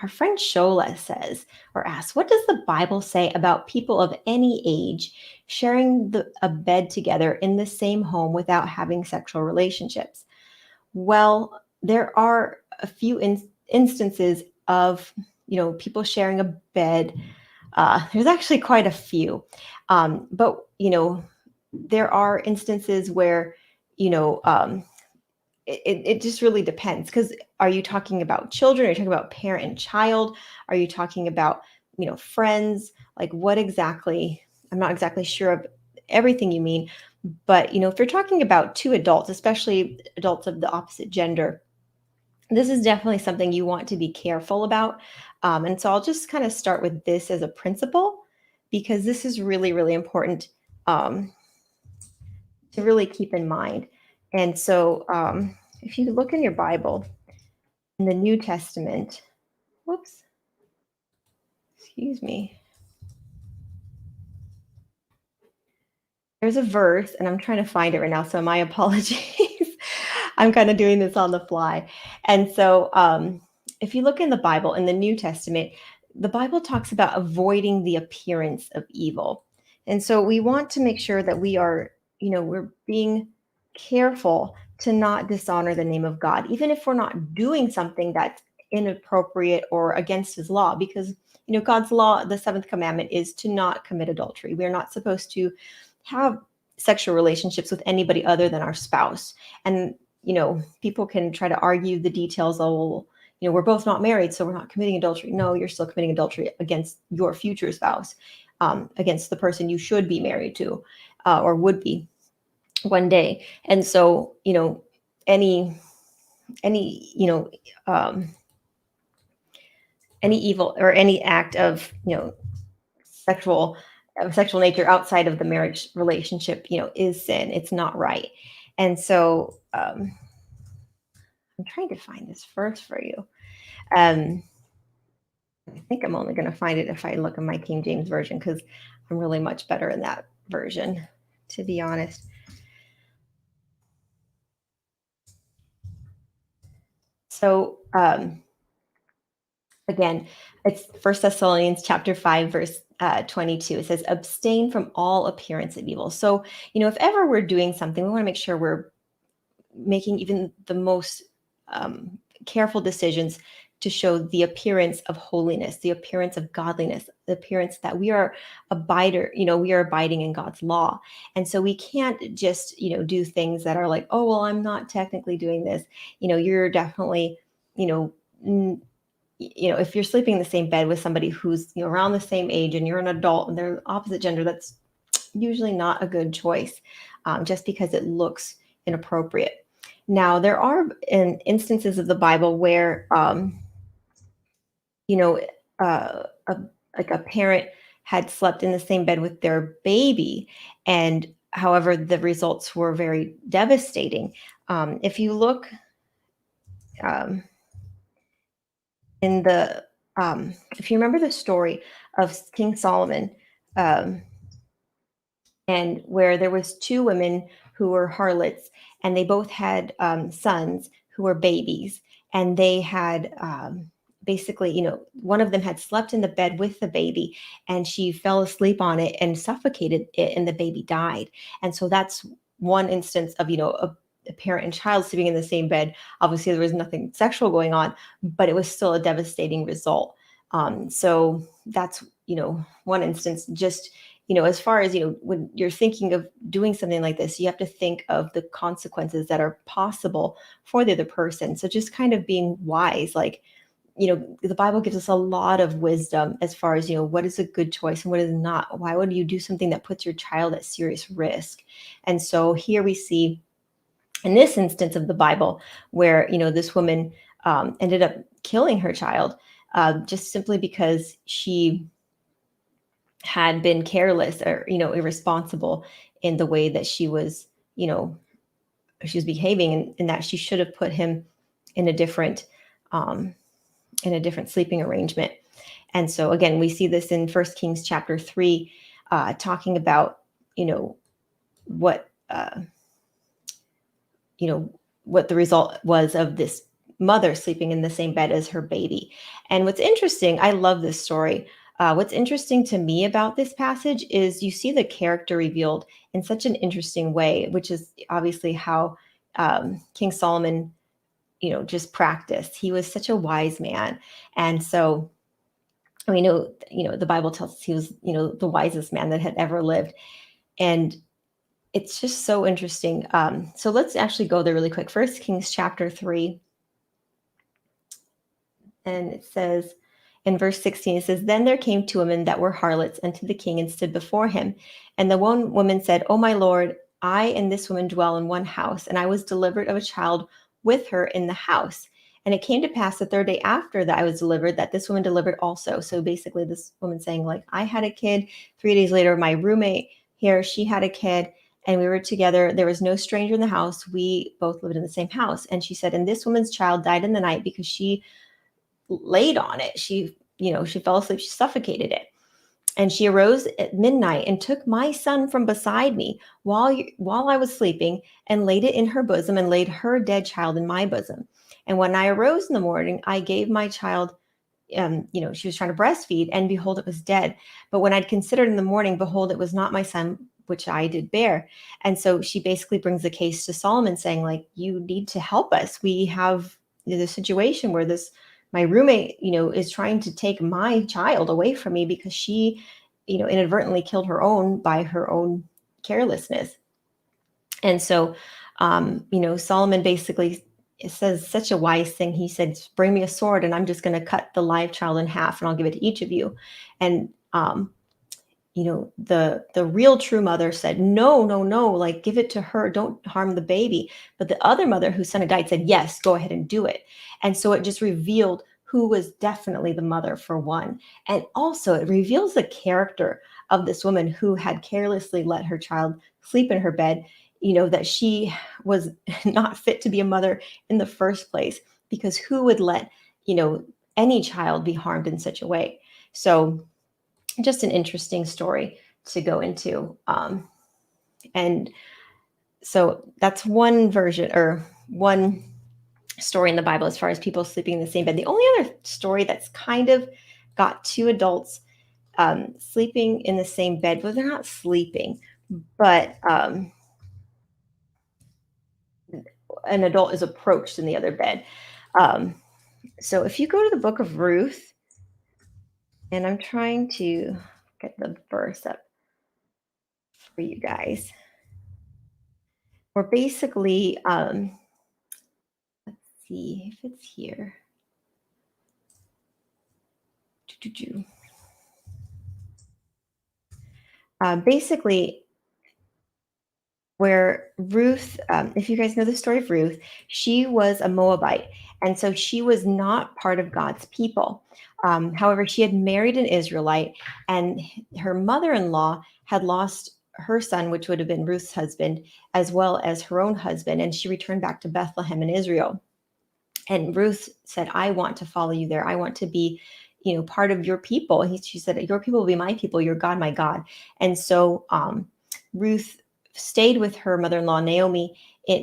Our friend Shola says or asks, what does the Bible say about people of any age sharing a bed together in the same home without having sexual relationships? Well, there are a few instances of, people sharing a bed. There's actually quite a few. But, there are instances where, you know, um, it just really depends, because are you talking about children? Are you talking about parent and child? Are you talking about, friends? Like what exactly? I'm not exactly sure of everything you mean, but if you're talking about two adults, especially adults of the opposite gender, this is definitely something you want to be careful about. And so I'll just kind of start with this as a principle, because this is really, really important um, to really keep in mind. And so if you look in your Bible, in the New Testament, whoops, excuse me, there's a verse, and I'm trying to find it right now, so my apologies. I'm kind of doing this on the fly. And so if you look in the Bible, in the New Testament, the Bible talks about avoiding the appearance of evil. And so we want to make sure that we are, we're being careful to not dishonor the name of God, even if we're not doing something that's inappropriate or against his law, because, God's law, the seventh commandment, is to not commit adultery. We're not supposed to have sexual relationships with anybody other than our spouse. And, people can try to argue the details. Oh, we're both not married, so we're not committing adultery. No, you're still committing adultery against your future spouse, against the person you should be married to, or would be one day. And so, any, any, any evil or any act of, sexual sexual nature outside of the marriage relationship, is sin. It's not right. And so I'm trying to find this verse for you. um I think I'm only going to find it if I look in my King James version, because I'm really much better in that version, to be honest. So again, it's First Thessalonians chapter 5, verse 22. It says, abstain from all appearance of evil. So, if ever we're doing something, we want to make sure we're making even the most careful decisions to show the appearance of holiness, the appearance of godliness, the appearance that we are we are abiding in God's law. And so we can't just, do things that are like, oh, well, I'm not technically doing this. You're definitely, you know, n- if you're sleeping in the same bed with somebody who's, around the same age and you're an adult and they're opposite gender, that's usually not a good choice, just because it looks inappropriate. Now, there are instances of the Bible where, you know, a, like a parent had slept in the same bed with their baby, and however, the results were very devastating. If you look um, in the, if you remember the story of King Solomon, um, and where there was two women who were harlots, and they both had sons who were babies, and they had basically, one of them had slept in the bed with the baby, and she fell asleep on it and suffocated it, and the baby died. And so that's one instance of, a parent and child sleeping in the same bed. Obviously there was nothing sexual going on, but it was still a devastating result. So that's, one instance. Just, as far as, when you're thinking of doing something like this, you have to think of the consequences that are possible for the other person. So just kind of being wise, like, the Bible gives us a lot of wisdom as far as, what is a good choice and what is not. Why would you do something that puts your child at serious risk? And so here we see in this instance of the Bible where, this woman ended up killing her child, just simply because she had been careless or, irresponsible in the way that you know, she was behaving, and that she should have put him in a different, um, sleeping arrangement. And so again, we see this in First Kings chapter 3, talking about, what, what the result was of this mother sleeping in the same bed as her baby. And what's interesting, I love this story. What's interesting to me about this passage is you see the character revealed in such an interesting way, which is obviously how King Solomon, just practiced. He was such a wise man, and so we know, the Bible tells us he was, the wisest man that had ever lived, and it's just so interesting. So let's actually go there really quick. First Kings chapter 3. And it says in verse 16, it says, Then there came two women that were harlots unto the king and stood before him. And the one woman said, O my lord, I and this woman dwell in one house, and I was delivered of a child with her in the house. And it came to pass the third day after that I was delivered, that this woman delivered also. So basically, this woman saying, like, I had a kid. 3 days later, my roommate here, she had a kid, and we were together. There was no stranger in the house. We both lived in the same house. And she said, and this woman's child died in the night because she laid on it. She fell asleep, she suffocated it. And she arose at midnight and took my son from beside me while I was sleeping and laid it in her bosom and laid her dead child in my bosom. And when I arose in the morning, I gave my child, she was trying to breastfeed, and behold, it was dead. But when I'd considered in the morning, behold, it was not my son, which I did bear. And so she basically brings the case to Solomon, saying, like, you need to help us. We have the situation where my roommate, is trying to take my child away from me because she, inadvertently killed her own by her own carelessness. And so, Solomon basically says such a wise thing. He said, bring me a sword and I'm just going to cut the live child in half and I'll give it to each of you. And, the real true mother said, no, no, no, like, give it to her. Don't harm the baby. But the other mother whose son had died said, yes, go ahead and do it. And so it just revealed who was definitely the mother, for one. And also it reveals the character of this woman who had carelessly let her child sleep in her bed, that she was not fit to be a mother in the first place, because who would let, any child be harmed in such a way? So just an interesting story to go into. And so that's one version, or one story in the Bible as far as people sleeping in the same bed. The only other story that's kind of got two adults sleeping in the same bed, well, they're not sleeping, but an adult is approached in the other bed. So if you go to the book of Ruth, and I'm trying to get the verse up for you guys, we're basically, let's see if it's here. Basically, where Ruth, if you guys know the story of Ruth, she was a Moabite. And so she was not part of God's people. However, she had married an Israelite, and her mother in law had lost her son, which would have been Ruth's husband, as well as her own husband. And she returned back to Bethlehem in Israel. And Ruth said, I want to follow you there. I want to be, part of your people. She said, your people will be my people, your God, my God. And so Ruth stayed with her mother-in-law, Naomi,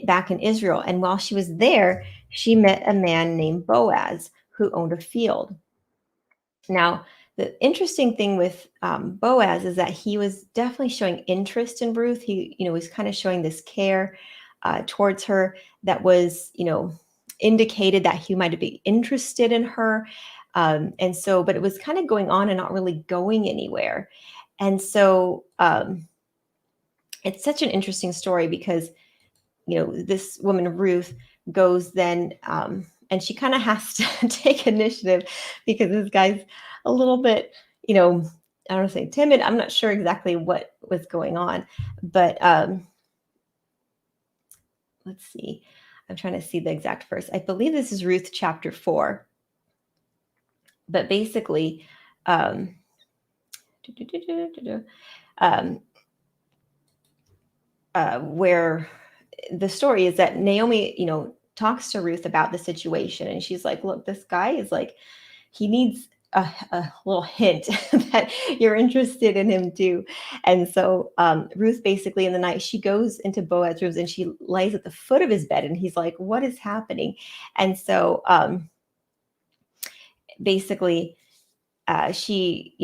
back in Israel. And while she was there, she met a man named Boaz who owned a field. Now, the interesting thing with Boaz is that he was definitely showing interest in Ruth. He, was kind of showing this care towards her that was, indicated that he might be interested in her. And so, but it was kind of going on and not really going anywhere. And so it's such an interesting story because, this woman, Ruth, goes then, and she kind of has to take initiative because this guy's a little bit, I don't want to say timid. I'm not sure exactly what was going on, but let's see. I'm trying to see the exact verse. I believe this is Ruth chapter 4. But basically, um, where the story is that Naomi, talks to Ruth about the situation, and she's like, look, this guy is like, he needs a little hint that you're interested in him too. And so Ruth basically in the night, she goes into Boaz's rooms and she lays at the foot of his bed and he's like, what is happening? And so basically she,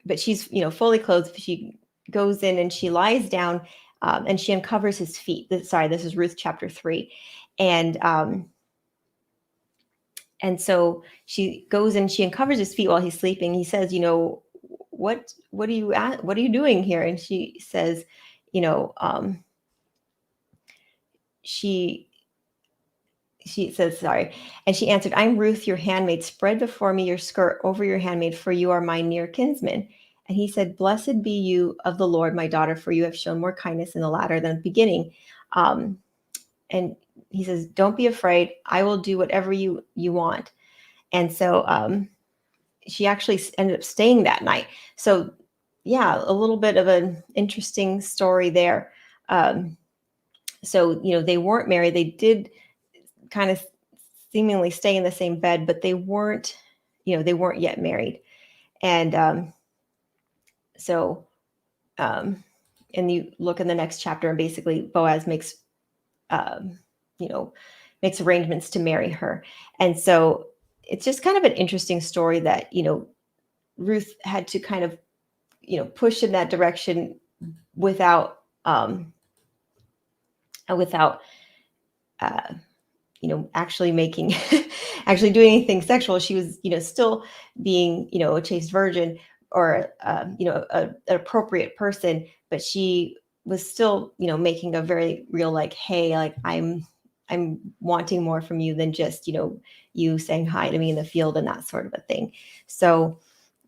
but she's, fully clothed. She goes in and she lies down and she uncovers his feet. Sorry, this is Ruth chapter 3. And so she goes and she uncovers his feet while he's sleeping. He says, what are you doing here? And she says, you know, she says, sorry. And she answered, I'm Ruth, your handmaid. Spread before me your skirt over your handmaid, for you are my near kinsman. And he said, blessed be you of the Lord, my daughter, for you have shown more kindness in the latter than the beginning. And he says, don't be afraid. I will do whatever you want. And so she actually ended up staying that night. So yeah, a little bit of an interesting story there. So, they weren't married. They did kind of seemingly stay in the same bed, but they weren't yet married. And so, and you look in the next chapter and basically Boaz makes arrangements to marry her. And so it's just kind of an interesting story that, Ruth had to kind of, push in that direction without, actually making, actually doing anything sexual. She was, still being, a chaste virgin or, an appropriate person, but she was still, making a very real, like, hey, like I'm wanting more from you than just, you saying hi to me in the field and that sort of a thing. So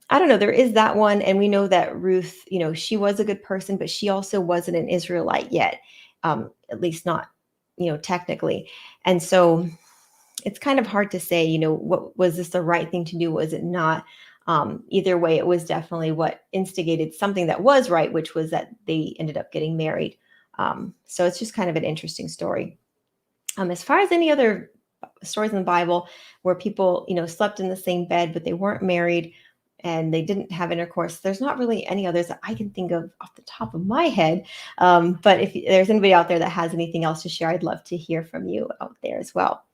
I don't know, there is that one. And we know that Ruth, she was a good person, but she also wasn't an Israelite yet, at least not, technically. And so it's kind of hard to say, what was this the right thing to do? Was it not? Either way, it was definitely what instigated something that was right, which was that they ended up getting married. So it's just kind of an interesting story. As far as any other stories in the Bible where people, slept in the same bed, but they weren't married and they didn't have intercourse, there's not really any others that I can think of off the top of my head. But if there's anybody out there that has anything else to share, I'd love to hear from you out there as well.